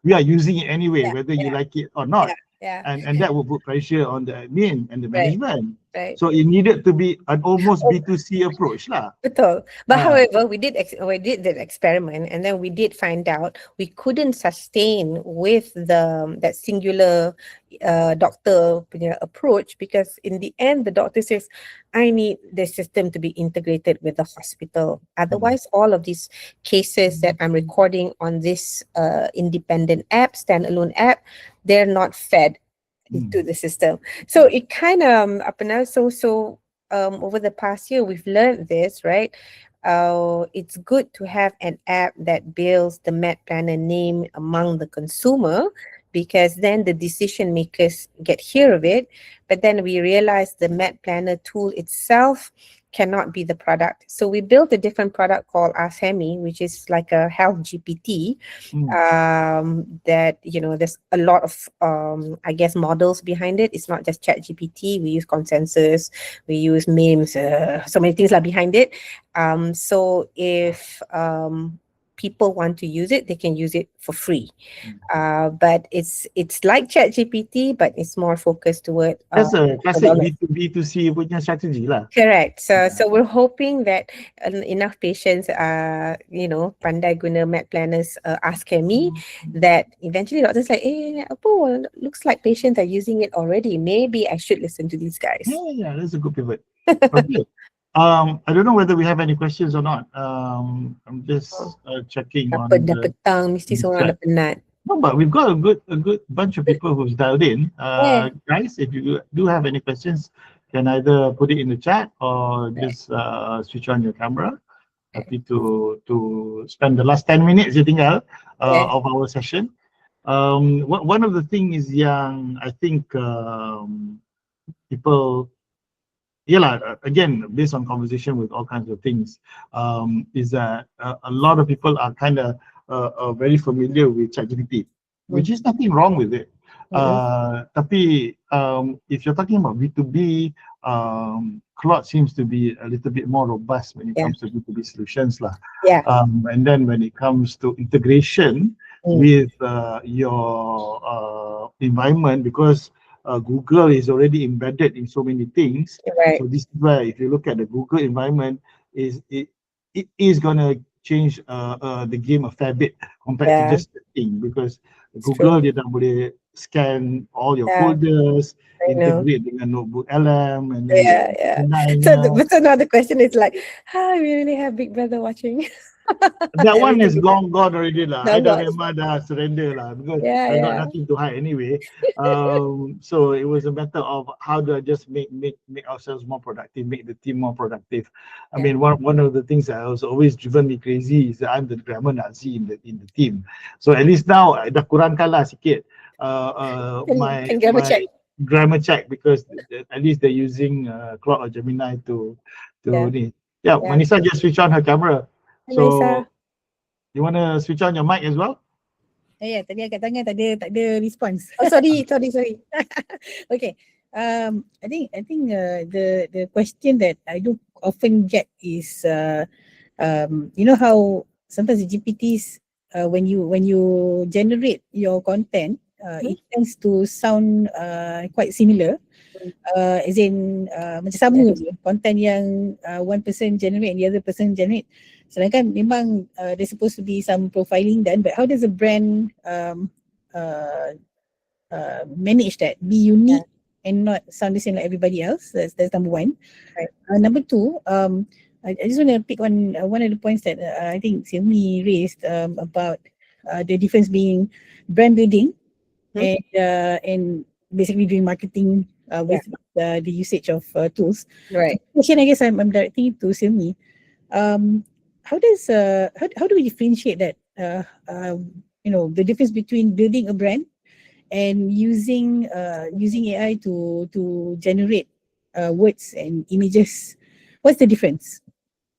using it anyway, whether you like it or not. And that will put pressure on the admin and the management. Right. So it needed to be an almost B2C approach lah. Betul. But however, we did that experiment, and then we did find out we couldn't sustain with that singular doctor approach, because in the end the doctor says, I need the system to be integrated with the hospital. Otherwise, all of these cases that I'm recording on this independent app, standalone app, they're not fed into the system. So it kind of over the past year, we've learned this, right? It's good to have an app that builds the Med Planner name among the consumer, because then the decision makers get hear of it. But then we realize the Med Planner tool itself cannot be the product. So we built a different product called Ask Hemi, which is like a health GPT. That there's a lot of models behind it. It's not just Chat GPT. We use consensus, we use memes, so many things are behind it. So if people want to use it, they can use it for free. But it's like Chat GPT, but it's more focused toward that's a classic B2C punya strategy lah. Correct. So we're hoping that enough patients pandai guna Med Planners Ask Hemi, that eventually doctors like, looks like patients are using it already. Maybe I should listen to these guys. Yeah, that's a good pivot. Okay. I don't know whether we have any questions or not. I'm just checking on the petang mesti seorang dah penat. No, but we've got a good bunch of people who's dialed in. Guys, if you do have any questions, can either put it in the chat or just switch on your camera. Happy to spend the last 10 minutes tinggal of our session. One of the things yang I think people, again, based on conversation with all kinds of things, is that a lot of people are kind of very familiar with ChatGPT, which is nothing wrong with it. Tapi if you're talking about B2B, Claude seems to be a little bit more robust when it comes to B2B solutions lah. And then when it comes to integration with your environment, because Google is already embedded in so many things. So this is where, if you look at the Google environment, it is gonna change the game a fair bit compared to just setting, because Google dia dah boleh scan all your folders, integrate dengan notebook LM, and then So now the question is like, we really have Big Brother watching. That one is long gone already lah. I dah surrender lah, because I got nothing to hide anyway. So it was a matter of how do I just make ourselves more productive, make the team more productive. I mean, one of the things that has always driven me crazy is that I'm the grammar Nazi in the team. So at least now I dah kurangkan lah sikit my grammar check, because at least they're using Claude or Gemini to ni. Manisa just switch on her camera. So, you want to switch on your mic as well? Tadi agak tanya tak ada response. Oh, sorry. Okay. I think the question that I do often get is, how sometimes the GPTs, when you generate your content, it tends to sound quite similar. As in macam sama je content yang one person generate and the other person generate. Sedangkan memang there's supposed to be some profiling done, but how does a brand manage that? Be unique and not sound the same like everybody else. That's number one. Right. Number two, I just want to pick on one of the points that I think Silmyi raised about the difference being brand building and basically doing marketing with the usage of tools. Right. The question I guess I'm directing it to Silmyi. How do we differentiate that? The difference between building a brand and using AI to generate words and images. What's the difference?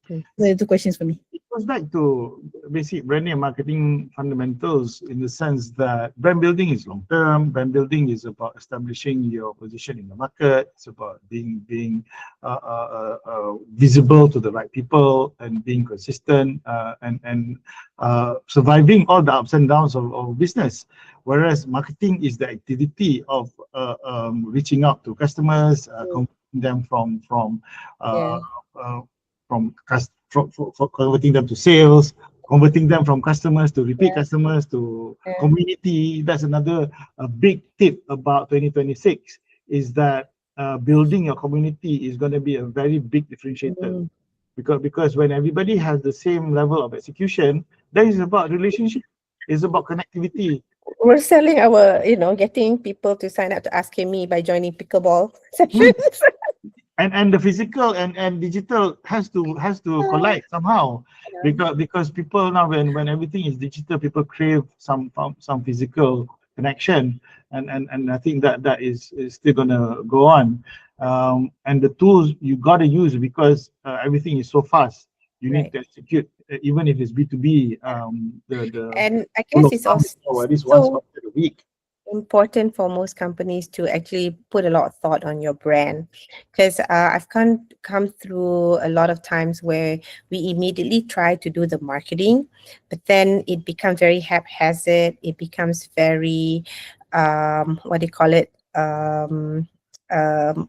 Those are two questions for me. It goes back to basic branding and marketing fundamentals in the sense that brand building is long term. Brand building is about establishing your position in the market. It's about being visible to the right people and being consistent and surviving all the ups and downs of business. Whereas marketing is the activity of reaching out to customers, converting them from converting them to sales, converting them from customers to repeat customers to community. That's another big tip about 2026 is that building your community is going to be a very big differentiator. Because when everybody has the same level of execution, that is about relationship. It's about connectivity. We're selling our, getting people to sign up to Ask Me by joining pickleball sessions. And the physical and digital has to collide somehow, because people now when everything is digital, people crave some physical connection, and I think that is still gonna go on, and the tools you gotta use because everything is so fast. You need to execute, even if it's B2B. And I guess it's also at least once a week. Important for most companies to actually put a lot of thought on your brand, because I've come through a lot of times where we immediately try to do the marketing, but then it becomes very haphazard. It becomes very what do you call it,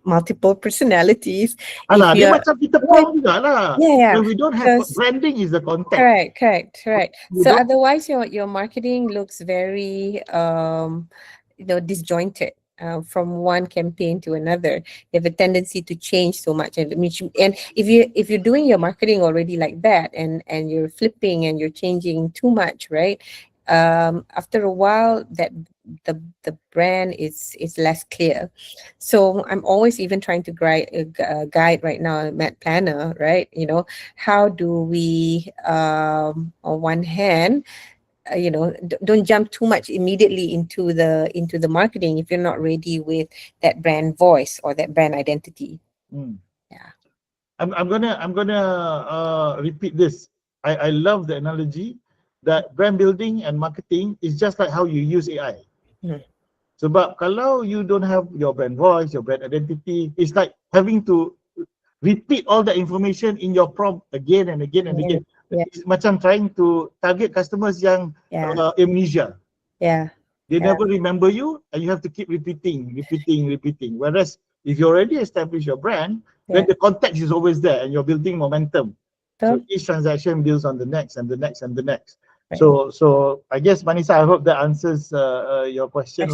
multiple personalities. Dia macam kita pun juga lah. Yeah. When we don't have branding is the context. Correct. So otherwise your marketing looks very disjointed from one campaign to another. You have a tendency to change so much, and if you're doing your marketing already like that, and you're flipping and you're changing too much, right? After a while, that the brand is less clear. So I'm always even trying to guide right now Matt Planner, right? How do we on one hand, don't jump too much immediately into the marketing if you're not ready with that brand voice or that brand identity. Yeah. I'm gonna repeat this. I love the analogy that brand building and marketing is just like how you use AI. Sebab kalau you don't have your brand voice, your brand identity, it's like having to repeat all the information in your prompt again and again and again. It's macam trying to target customers yang amnesia. They never remember you, and you have to keep repeating. Whereas if you already establish your brand, then the context is always there, and you're building momentum. So each transaction builds on the next and the next and the next. So I guess, Manisa, I hope that answers your question.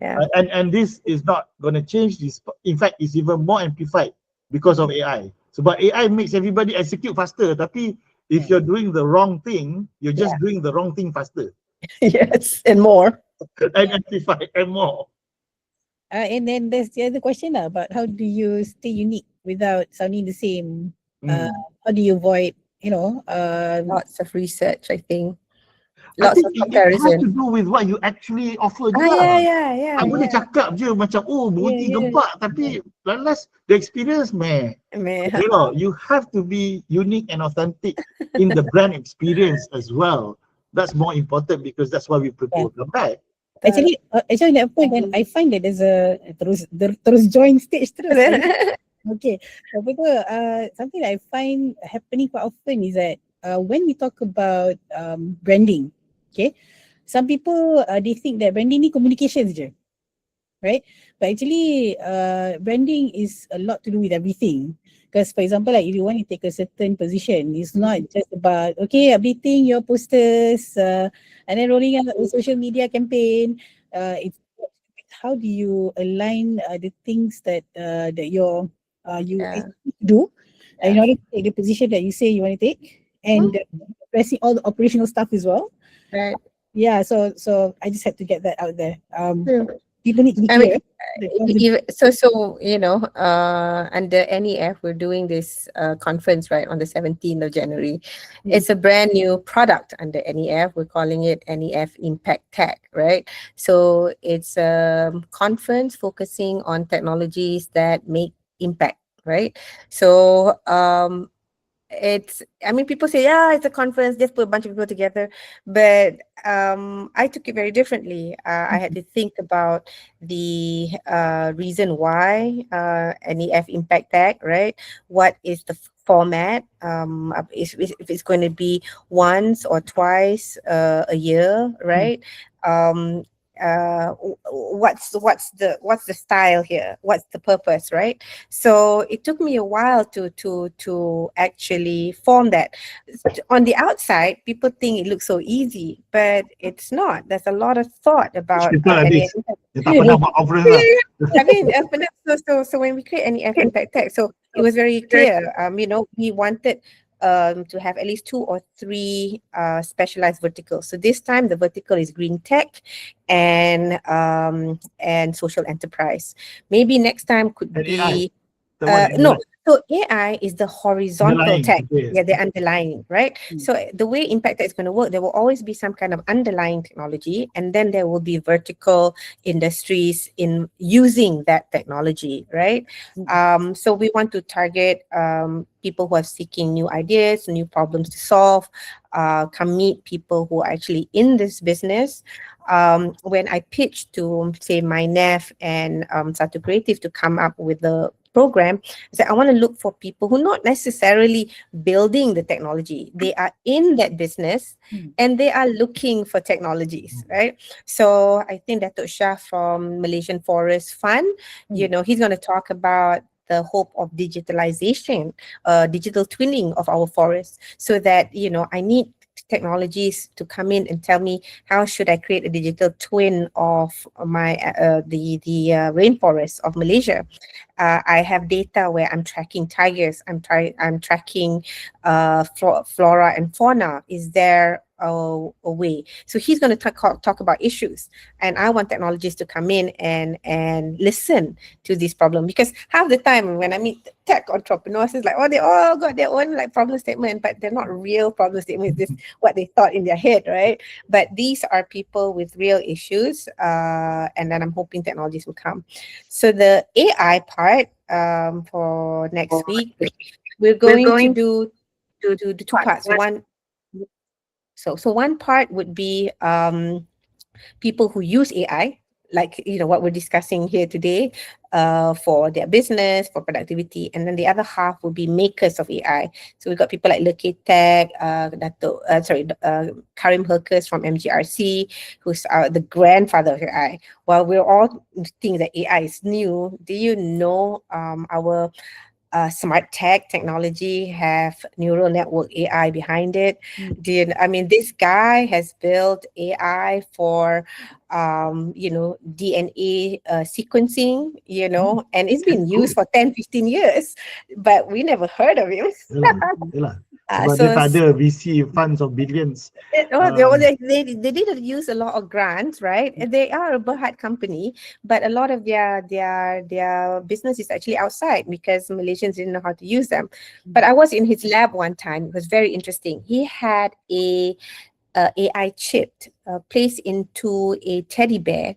And this is not going to change this. In fact, it's even more amplified because of AI. So, but AI makes everybody execute faster. Tapi if you're doing the wrong thing, you're just doing the wrong thing faster. Yes, and more. And amplified and more. And then there's the other question about how do you stay unique without sounding the same? How do you avoid, lots of research, I think. I think it has to do with what you actually offer juga. Yeah. Boleh cakap je macam bunyi gempak, tapi last the experience you have to be unique and authentic in the brand experience as well. That's more important because that's why we prepare back. Actually that point, and I find that there's a terus join stage terus. Okay, something that I find happening quite often is that when we talk about branding, okay, some people they think that branding ni communications je, right? But actually branding is a lot to do with everything. Because for example, like if you want to take a certain position, it's not just about updating your posters and then rolling out a social media campaign. It's how do you align the things that that you Yeah. actually do in Yeah. order to take the position that you say you want to take, and addressing all the operational stuff as well. Right. Yeah, so I just had to get that out there. Yeah. People need to be I mean, clear. so under NEF we're doing this conference right on the 17th of January. It's a brand new product under NEF. We're calling it NEF Impact Tech, right? So it's a conference focusing on technologies that make impact, right? So people say, yeah, it's a conference, just put a bunch of people together, but I took it very differently. I had to think about the reason why NEF Impact Tech, right? What is the format? If it's going to be once or twice a year, right? um what's the style here, what's the purpose, right? So it took me a while to actually form that. On the outside people think it looks so easy, but it's not. There's a lot of thought about People like NEF. this. Dia tak pernah buat conference lah. I mean, so when we create NEF Impact Tech, so it was very clear. We wanted to have at least 2 or 3 specialized verticals. So this time the vertical is green tech and social enterprise. Maybe next time could And be AI. The one no. So AI is the horizontal underlying. tech. Okay. Yeah, the underlying, right? So the way Impact Tech is going to work, there will always be some kind of underlying technology, and then there will be vertical industries in using that technology, right? So we want to target people who are seeking new ideas, new problems to solve. Come meet people who are actually in this business. When I pitched to, say, my NEF and Satu Creative to come up with the program, I said, I want to look for people who are not necessarily building the technology. They are in that business and they are looking for technologies, right? So I think Datuk Shah from Malaysian Forest Fund, he's going to talk about the hope of digitalization, digital twinning of our forests, so that, I need technologies to come in and tell me how should I create a digital twin of my the rainforest of Malaysia. I have data where I'm tracking tigers, I'm tracking flora and fauna. Is there a way? So he's going to talk about issues, and I want technologies to come in and listen to this problem, because half the time when I meet tech entrepreneurs, it's like, oh, they all got their own like problem statement, but they're not real problem statements. This what they thought in their head, right? But these are people with real issues, and then I'm hoping technologies will come. So the AI part for next week, we're going to do the 2 parts. One part would be people who use AI, like what we're discussing here today, for their business, for productivity, and then the other half will be makers of AI. So we've got people like Tech, Karim Herkes from MGRC, who's the grandfather of AI. While we're all think that AI is new, do you know our smart tech technology have neural network AI behind it? This guy has built AI for DNA sequencing, and it's been used for 10-15 years, but we never heard of him. Yalah. Sebab dia tak ada VC funds of billions. They didn't use a lot of grants, right? They are a Berhad company, but a lot of their business is actually outside because Malaysians didn't know how to use them. But I was in his lab one time. It was very interesting. He had a AI chip placed into a teddy bear.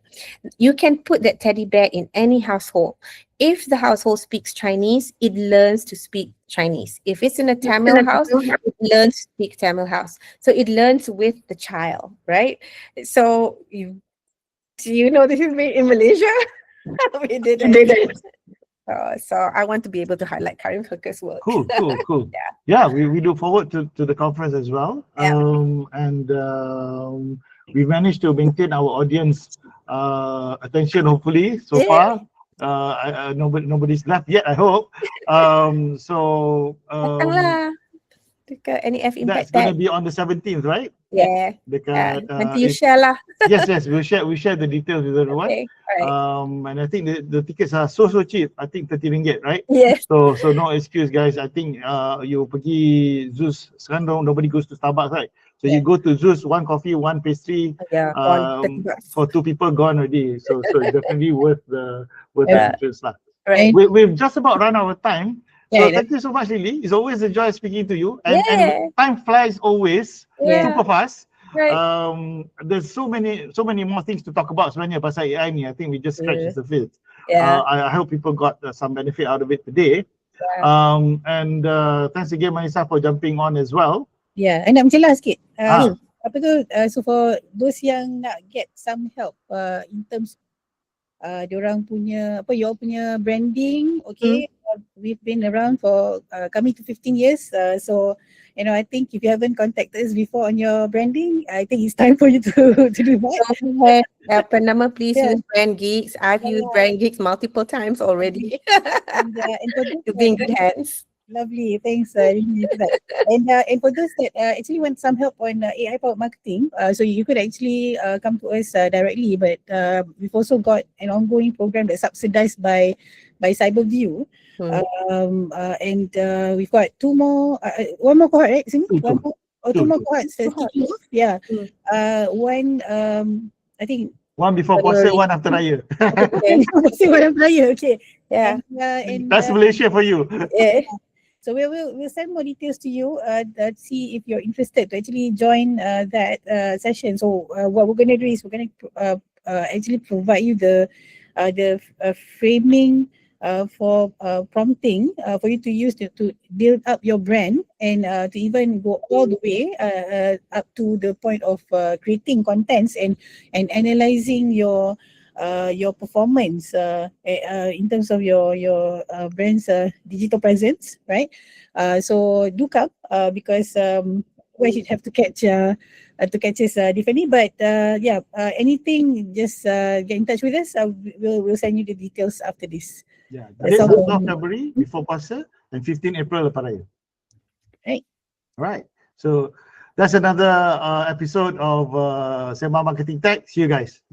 You can put that teddy bear in any household. If the household speaks Chinese, it learns to speak Chinese. If it's in a Tamil house, it learns to speak Tamil house. So it learns with the child, right? So do you know this is made in Malaysia? We did it. So I want to be able to highlight Karim Herkes' work. Cool. Yeah, we look forward to the conference as well. We managed to maintain our audience attention, hopefully, so far. Nobody's left yet, I hope. dekat NEF That's Impact going to Tag. be on the 17th, right? Yeah. Dekat, Nanti you share lah. yes, we share the details with everyone. Okay. Alright. And I think the tickets are so cheap. I think 30 ringgit, right? Yes. So no excuse, guys. I think you pergi Zeus. Sekarang nobody goes to Starbucks, right? So you go to Zeus, one coffee, one pastry. Yeah. For 2 people gone already. So it's definitely worth the entrance lah. Right. We've just about run out of time. So Yeah, thank you so much, Lily. It's always a joy speaking to you. Yeah. And time flies always. Yeah. Super fast. Right. There's so many more things to talk about sebenarnya pasal AI ni. I think we just scratched the surface. Yeah. I hope people got some benefit out of it today. Yeah. And thanks again, Manisa, for jumping on as well. Yeah, I nak menjelas sikit. Apa tu, so for those yang nak get some help in terms diorang punya your punya branding, okay, we've been around for coming to 15 years, so you know, I think if you haven't contacted us before on your branding, I think it's time for you to do that. Apa nama, please use brand Geeks. I've used brand Geeks multiple times already. And for those to be in good hands. Lovely, thanks Rini for that. And for those that actually want some help on AI powered marketing, so you could actually come to us directly, but we've also got an ongoing program that's subsidized by Cyberview. And we've got one more cohort, right? Two more cohorts that's kicking off. Yeah. One I think one before puasa, one after Raya. One after Raya, okay. Yeah. And that's Malaysia for you. Yeah. So we'll send more details to you to see if you're interested to actually join that session. So what we're going to do is we're going to actually provide you the framing for prompting for you to use to build up your brand, and to even go all the way up to the point of creating contents and analyzing your performance in terms of your brand's digital presence, right? So do come because we should have to catch us differently. But anything, just get in touch with us. We'll send you the details after this. Yeah, that's 12 February before puasa and 15 April lepas Raya. Right. Right. So that's another episode of Sembang Marketing Tech. See you guys.